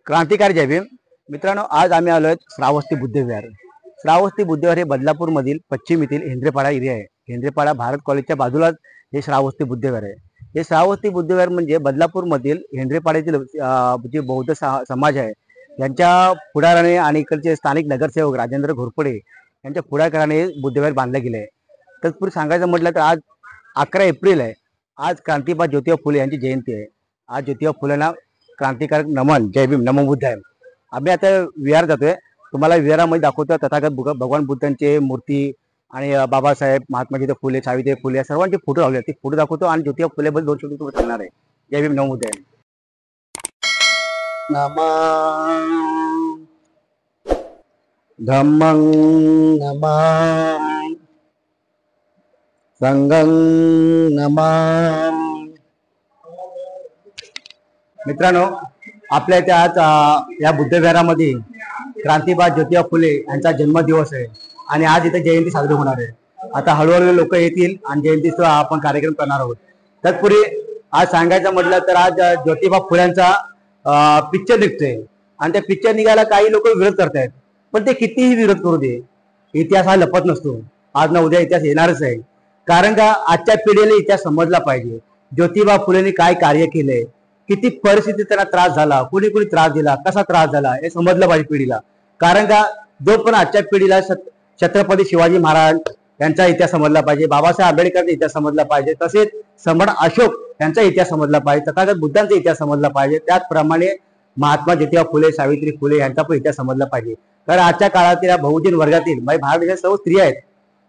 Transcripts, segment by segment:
क्रांतिकारी जय भीम. मित्रांनो, आज आम्ही आलोय श्रावस्ती बुद्धविहार. श्रावस्ती बुद्धविहार हे बदलापूरमधील पश्चिम येथील हेंद्रेपाडा एरिया आहे. हेंद्रेपाडा भारत कॉलेजच्या बाजूलाच हे श्रावस्ती बुद्धविहार आहे. हे श्रावस्ती बुद्धविहार म्हणजे बदलापूरमधील हेंद्रेपाड्यातील जे बौद्ध समाज आहे यांच्या पुढाकाराने आणि इकडचे स्थानिक नगरसेवक राजेंद्र घोरपडे यांच्या पुढाकाराने बुद्धविहार बांधले गेले आहे. तत्पूर्वी सांगायचं म्हटलं तर आज 11 एप्रिल आहे. आज क्रांतिबा ज्योतिबा फुले यांची जयंती आहे. आज ज्योतिबा फुलेंना क्रांतिकारक नमन. जय भीम. नमो बुद्धाय. आम्ही आता विहार जातोय. तुम्हाला विहारामध्ये दाखवतो तथागत भगवान बुद्धांचे मूर्ती आणि बाबासाहेब, महात्मा ज्योतिबा फुले, सावित्रीबाई फुले या सर्वांचे फोटो लावले. ते फोटो दाखवतो आणि ज्योतिबा फुले बद्दल 2 शब्द तुम्हाला सांगणार आहे. जय भीम. नमो बुद्धाय. नमः धम्मं नमः संघं नमः. मित्रांनो, आपल्या इथे आज या बुद्धविहारामध्ये क्रांतिबा ज्योतिबा फुले यांचा जन्मदिवस आहे आणि आज इथे जयंती साजरी होणार आहे. आता हळूहळू लोक येतील आणि जयंतीचा आपण कार्यक्रम करणार आहोत. तत्पूर्वी आज सांगायचं म्हटलं तर आज ज्योतिबा फुल्यांचा पिक्चर निघतोय आणि त्या पिक्चर निघायला काही लोक विरोध करतायत. पण ते कितीही विरोध करू दे, इतिहास हा लपत नसतो. आज ना उद्या इतिहास येणारच आहे. कारण का आजच्या पिढीला इतिहास समजला पाहिजे. ज्योतिबा फुलेंनी काय कार्य केलंय, किती परिस्थितीत त्यांना त्रास झाला, कुणी कुणी त्रास दिला, कसा त्रास झाला हे समजलं पाहिजे पिढीला. कारण का जो पण आजच्या पिढीला छत्रपती शिवाजी महाराज यांचा इतिहास समजला पाहिजे, बाबासाहेब आंबेडकरचा इतिहास समजला पाहिजे, तसेच सम्राट अशोक यांचा इतिहास समजला पाहिजे, तथागत बुद्धांचा इतिहास समजला पाहिजे. त्याचप्रमाणे महात्मा ज्योतिबा फुले, सावित्री फुले यांचा पण इतिहास समजला पाहिजे. कारण आजच्या काळातील या बहुजन वर्गातील भारत देशात सर्व स्त्री आहेत.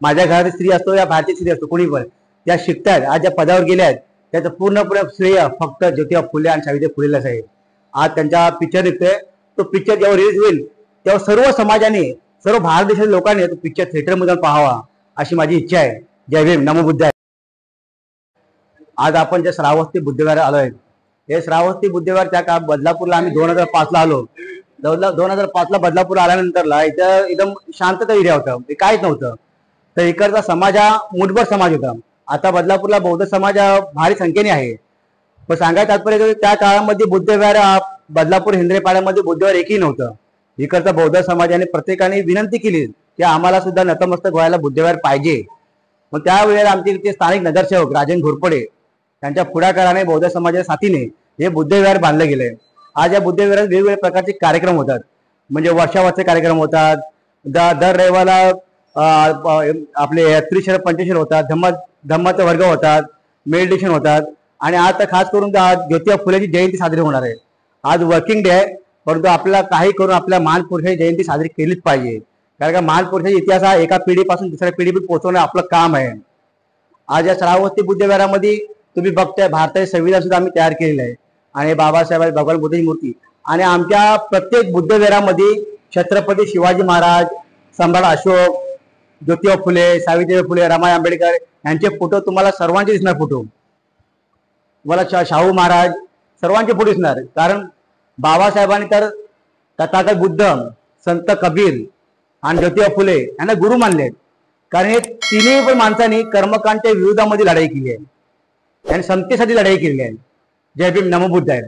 माझ्या घरातील स्त्री असतो या भारतीय स्त्री असतो, कोणी पण त्या शिकतात, आज ज्या पदावर गेल्या आहेत त्याचं पूर्णपणे श्रेय फक्त ज्योतिबा फुले आणि सावित्रीबाई फुलेलाच आहे. आज त्यांचा पिक्चर निघतोय. तो पिक्चर जेव्हा रिलीज होईल तेव्हा सर्व समाजाने, सर्व भारत देशातील लोकांनी तो पिक्चर थिएटरमध्ये पाहावा अशी माझी इच्छा आहे. जय भीम. नमो बुद्धाय. आज आपण जे श्रावस्ती बुद्धविहार आलोय, हे श्रावस्ती बुद्धविहार त्या काळात बदलापूरला आम्ही 2005 ला आलो. 2005 ला बदलापूर आल्यानंतरला इथं एकदम शांतता एरिया होता, काहीच नव्हतं. तर इकडचा समाज हा मुठभर समाज होता. आता बदलापूरला बौद्ध समाज भारी संख्येने आहे. पण सांगायचं तात्पर्य त्या काळामध्ये बुद्धविहार बदलापूर हेंद्रेपाड्यामध्ये बुद्धविहार एकही नव्हतं. इकडचा बौद्ध समाजाने प्रत्येकाने विनंती केली की आम्हाला सुद्धा नतमस्तक व्हायला बुद्धविहार पाहिजे. मग त्यावेळेला आमचे इथे स्थानिक नगरसेवक राजेंद्र घोरपडे यांच्या पुढाकाराने बौद्ध समाजाच्या साथीने हे बुद्धविहार बांधले गेले. आज या बुद्धविहारात वेगवेगळ्या प्रकारचे कार्यक्रम होतात. म्हणजे वर्षावारचे कार्यक्रम होतात, दर रविवारला आपले त्रिशर पंचशील होतात, धम्माचे वर्ग होतात, मेडिटेशन होतात. आणि आता खास करून ज्योतिबा फुलेची जयंती साजरी होणार आहे. आज वर्किंग डे आहे, परंतु आपल्याला काही करून आपल्या महापुरुषाची जयंती साजरी केलीच पाहिजे. कारण का महापुरुषाचा इतिहास हा एका पिढीपासून दुसऱ्या पिढीपर्यंत पोहोचवणं आपलं काम आहे. आज या श्रावस्ती बुद्धविहारामध्ये तुम्ही बघताय भारताचे संविधान सुद्धा आम्ही तयार केलेलं आहे आणि बाबासाहेब, भगवान बुद्धाची मूर्ती. आणि आमच्या प्रत्येक बुद्धविहारामध्ये छत्रपती शिवाजी महाराज, सम्राट अशोक, ज्योतिबा फुले, सावित्रीबाई फुले, रमाई आंबेडकर यांचे फोटो तुम्हाला सर्वांचे दिसणार. फोटो तुम्हाला शाहू महाराज सर्वांचे फोटो दिसणार. कारण बाबासाहेबांनी तर तथागत बुद्ध, संत कबीर आणि ज्योतिबा फुले यांना गुरु मानले. कारण हे तिन्ही पण माणसांनी कर्मकांडच्या विरोधामध्ये लढाई केली आहे, त्यांनी समतेसाठी लढाई केली आहे. जय भीम. नमो बुद्धाय.